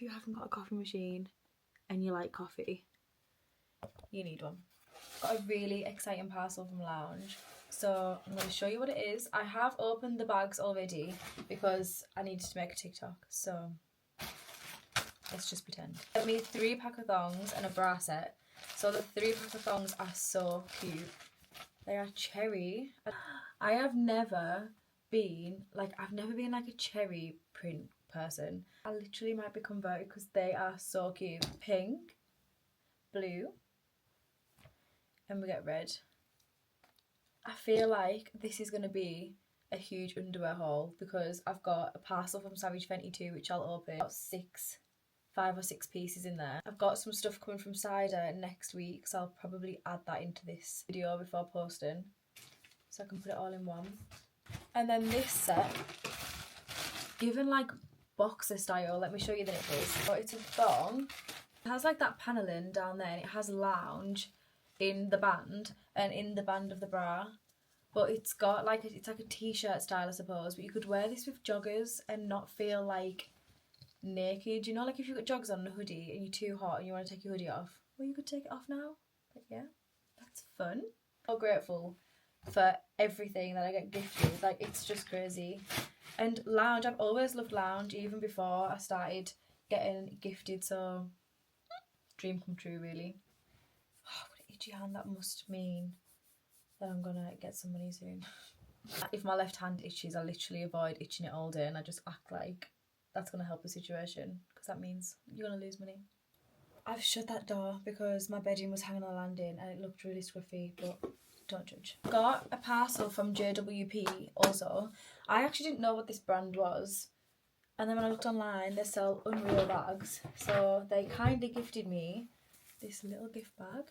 If you haven't got a coffee machine and you like coffee, you need one. Got a really exciting parcel from Lounge. So I'm going to show you what it is. I have opened the bags already because I needed to make a TikTok. So let's just pretend. Sent me 3 pack of thongs and a bra set. So the 3 pack of thongs are so cute. They are cherry. I've never been like a cherry print person. I literally might be converted because they are so cute. Pink, blue, and we get red. I feel like this is going to be a huge underwear haul because I've got a parcel from Savage Fenty too, which I'll open. About 5 or 6 pieces in there. I've got some stuff coming from Cider next week, so I'll probably add that into this video before posting, so I can put it all in one. And then this set, given like boxer style, let me show you the nipples. So it's a thong. It has like that panelling down there, and it has Lounge in the band and in the band of the bra. But it's got like it's like a t-shirt style, I suppose. But you could wear this with joggers and not feel like naked. You know, like if you've got joggers on and a hoodie and you're too hot and you want to take your hoodie off, well, you could take it off now. But yeah, that's fun. I'm grateful for everything that I get gifted. Like, it's just crazy. And Lounge, I've always loved Lounge even before I started getting gifted, so dream come true really. Oh, what an itchy hand. That must mean that I'm gonna get some money soon. If my left hand itches, I literally avoid itching it all day and I just act like that's gonna help the situation, because that means you're gonna lose money. I've shut that door because my bedding was hanging on the landing and it looked really scruffy, but don't judge. Got a parcel from JWP also. I actually didn't know what this brand was, and then when I looked online, they sell Unreal bags, so they kindly gifted me this little gift bag,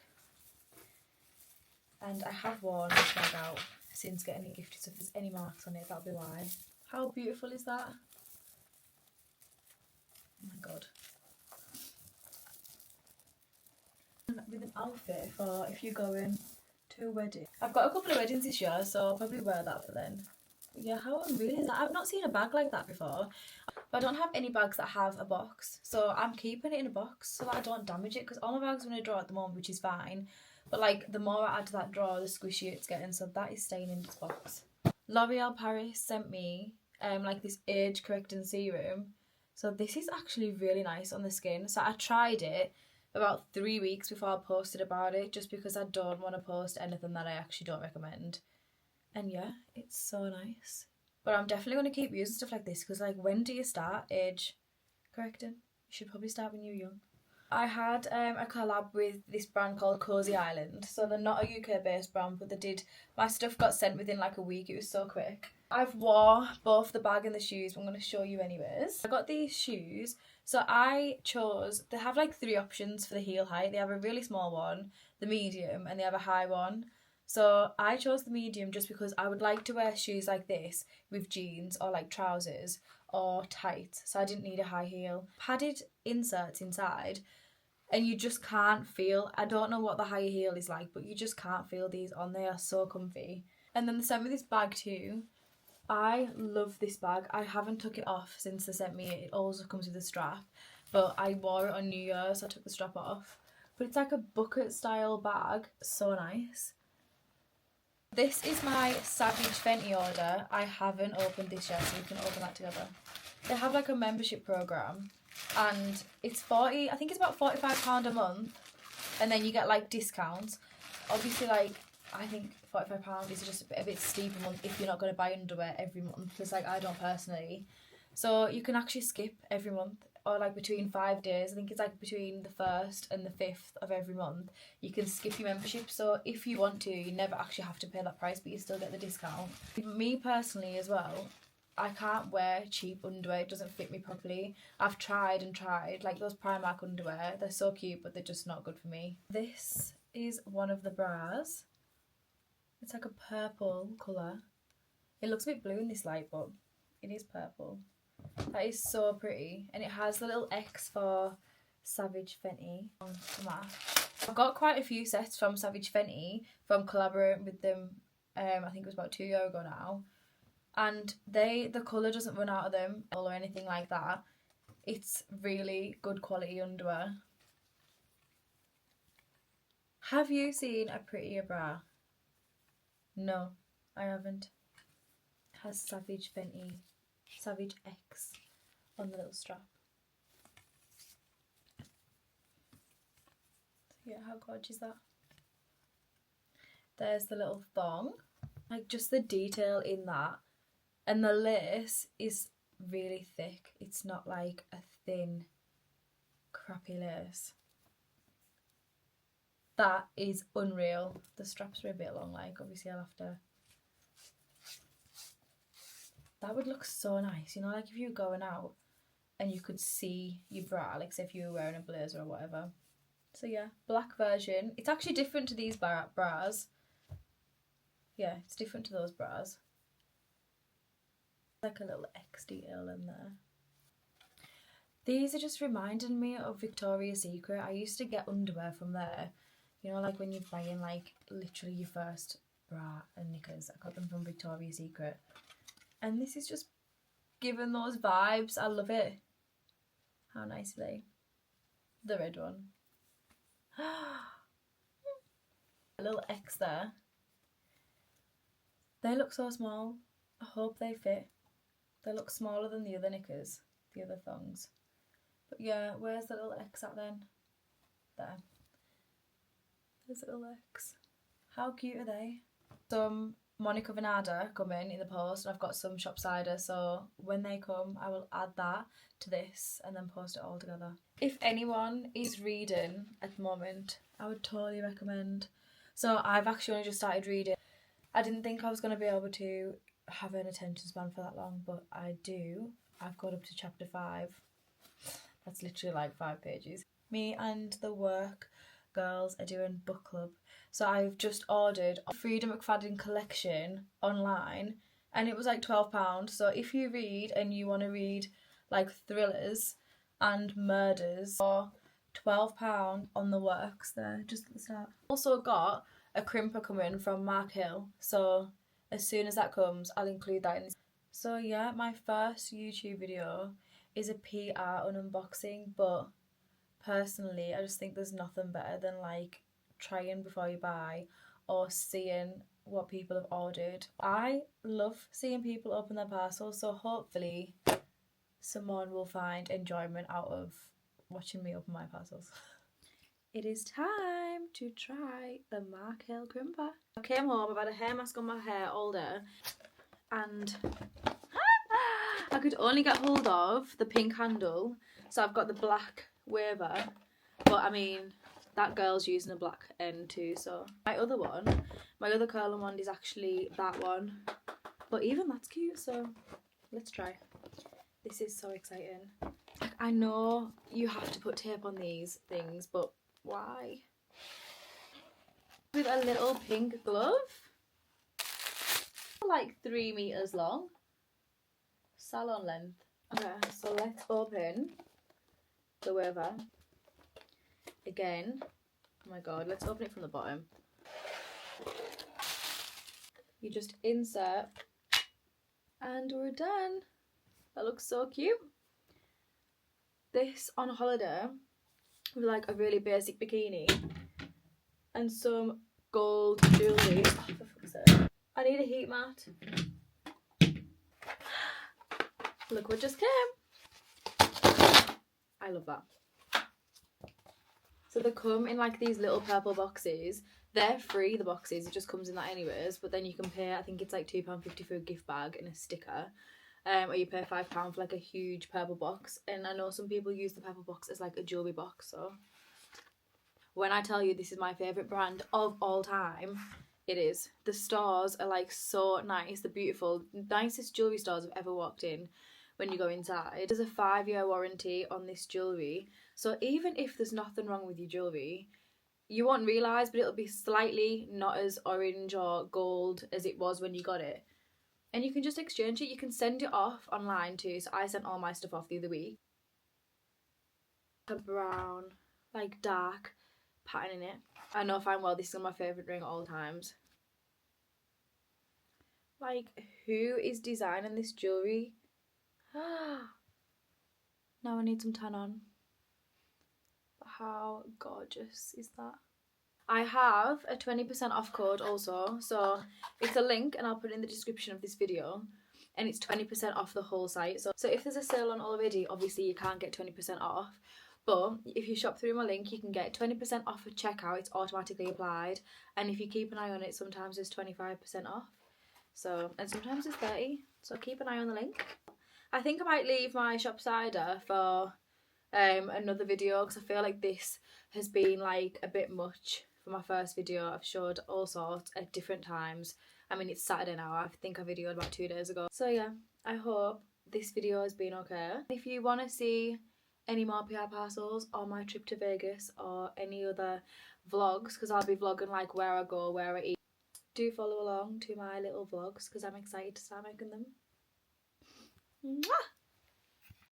and I have worn this bag out since getting it gifted, so if there's any marks on it, that'll be why. How beautiful is that? Oh my god. With an outfit for if you're going to a wedding. I've got a couple of weddings this year, so I'll probably wear that for then. But yeah, how unreal is that? I've not seen a bag like that before. But I don't have any bags that have a box, so I'm keeping it in a box so that I don't damage it, because all my bags are in a drawer at the moment, which is fine. But like, the more I add to that drawer, the squishier it's getting, so that is staying in this box. L'Oreal Paris sent me like this age correcting serum. So this is actually really nice on the skin. So I tried it about 3 weeks before I posted about it, just because I don't want to post anything that I actually don't recommend. And yeah, it's so nice. But I'm definitely going to keep using stuff like this, because like, when do you start age correcting? You should probably start when you're young. I had a collab with this brand called Cozy Island. So they're not a UK based brand, but they did, my stuff got sent within like a week. It was so quick. I've wore both the bag and the shoes, but I'm going to show you anyways. I got these shoes. So I chose, they have like 3 options for the heel height. They have a really small one, the medium, and they have a high one. So I chose the medium just because I would like to wear shoes like this with jeans or like trousers or tights. So I didn't need a high heel. Padded inserts inside, and you just can't feel, I don't know what the high heel is like, but you just can't feel these on. They are so comfy. And then they sent me this bag too. I love this bag. I haven't took it off since they sent me it. It also comes with a strap, but I wore it on New Year, so I took the strap off. But it's like a bucket style bag. So nice. This is my Savage Fenty order. I haven't opened this yet, so we can open that together. They have like a membership program, and it's I think it's about £45 a month, and then you get like discounts. Obviously, like, I think £45 is just a bit steep a month if you're not going to buy underwear every month, because like, I don't personally. So you can actually skip every month, or like between 5 days. I think it's like between the 1st and the 5th of every month, you can skip your membership. So if you want to, you never actually have to pay that price, but you still get the discount. Me personally as well, I can't wear cheap underwear. It doesn't fit me properly. I've tried and tried. Like those Primark underwear, they're so cute, but they're just not good for me. This is one of the bras. It's like a purple colour. It looks a bit blue in this light, but it is purple. That is so pretty. And it has the little X for Savage Fenty on the match. I've got quite a few sets from Savage Fenty from collaborating with them. I think it was about 2 years ago now. And the colour doesn't run out of them or anything like that. It's really good quality underwear. Have you seen a prettier bra? No, I haven't. It has Savage Fenty, Savage X on the little strap. Yeah, how gorgeous is that? There's the little thong. Like, just the detail in that. And the lace is really thick. It's not like a thin, crappy lace. That is unreal. The straps are a bit long, like, obviously I'll have to... That would look so nice, you know, like if you were going out and you could see your bra, like say if you were wearing a blazer or whatever. So yeah, black version. It's actually different to these bras. Yeah, it's different to those bras. Like a little X detail in there. These are just reminding me of Victoria's Secret. I used to get underwear from there. You know, like when you're buying like literally your first bra and knickers. I got them from Victoria's Secret. And this is just giving those vibes. I love it. How nice are they? The red one. A little X there. They look so small. I hope they fit. They look smaller than the other knickers, the other thongs. But yeah, where's the little X at then? There. There's a little X. How cute are they? Some Monica Venada come in the post, and I've got some shop cider, so when they come I will add that to this and then post it all together. If anyone is reading at the moment, I would totally recommend. So I've actually only just started reading. I didn't think I was going to be able to have an attention span for that long, but I do. I've got up to chapter 5. That's literally like 5 pages. Me and the work girls are doing book club. So I've just ordered a Frida McFadden collection online and it was like £12. So if you read and you want to read like thrillers and murders, for £12 on the works there, just at the start. Also got a crimper coming from Mark Hill, so as soon as that comes I'll include that in this. So yeah, my first YouTube video is a PR unboxing, but personally I just think there's nothing better than like trying before you buy or seeing what people have ordered. I love seeing people open their parcels, so hopefully someone will find enjoyment out of watching me open my parcels. It is time to try the Mark Hill crimper. I came home, I've had a hair mask on my hair all day and I could only get hold of the pink handle, so I've got the black waver, but I mean that girl's using a black end too, so my other curling wand is actually that one, but even that's cute, so let's try. This is so exciting. I know you have to put tape on these things, but why? With a little pink glove, like 3 meters long, salon length. Okay, so let's open the waver again. Oh my god, let's open it from the bottom. You just insert and we're done. That looks so cute. This on holiday with like a really basic bikini and some gold jewellery. Oh, for fuck's sake. I need a heat mat. Look what just came. I love that. So they come in like these little purple boxes. They're free, the boxes, it just comes in that anyways, but then you can pay, I think it's like £2.50 for a gift bag and a sticker. Or you pay £5 for like a huge purple box. And I know some people use the purple box as like a jewellery box, so when I tell you this is my favourite brand of all time, it is. The stores are like so nice, they're beautiful, nicest jewellery stores I've ever walked in. When you go inside, there's a 5-year warranty on this jewellery, so even if there's nothing wrong with your jewellery, you won't realise, but it'll be slightly not as orange or gold as it was when you got it. And you can just exchange it. You can send it off online too. So I sent all my stuff off the other week. A brown, like dark pattern in it. I know fine well this is my favourite ring at all times. Like, who is designing this jewellery? Now I need some tan on. How gorgeous is that? I have a 20% off code also, so it's a link and I'll put it in the description of this video, and it's 20% off the whole site. So if there's a sale on already, obviously you can't get 20% off, but if you shop through my link you can get 20% off at checkout. It's automatically applied, and if you keep an eye on it, sometimes it's 25% off, so, and sometimes it's 30, so keep an eye on the link. I think I might leave my Shopsider for another video, because I feel like this has been like a bit much for my first video. I've showed all sorts at different times. I mean, it's Saturday now. I think I videoed about 2 days ago. So yeah, I hope this video has been okay. If you want to see any more PR parcels or my trip to Vegas or any other vlogs, because I'll be vlogging like where I go, where I eat, do follow along to my little vlogs because I'm excited to start making them. Mwah!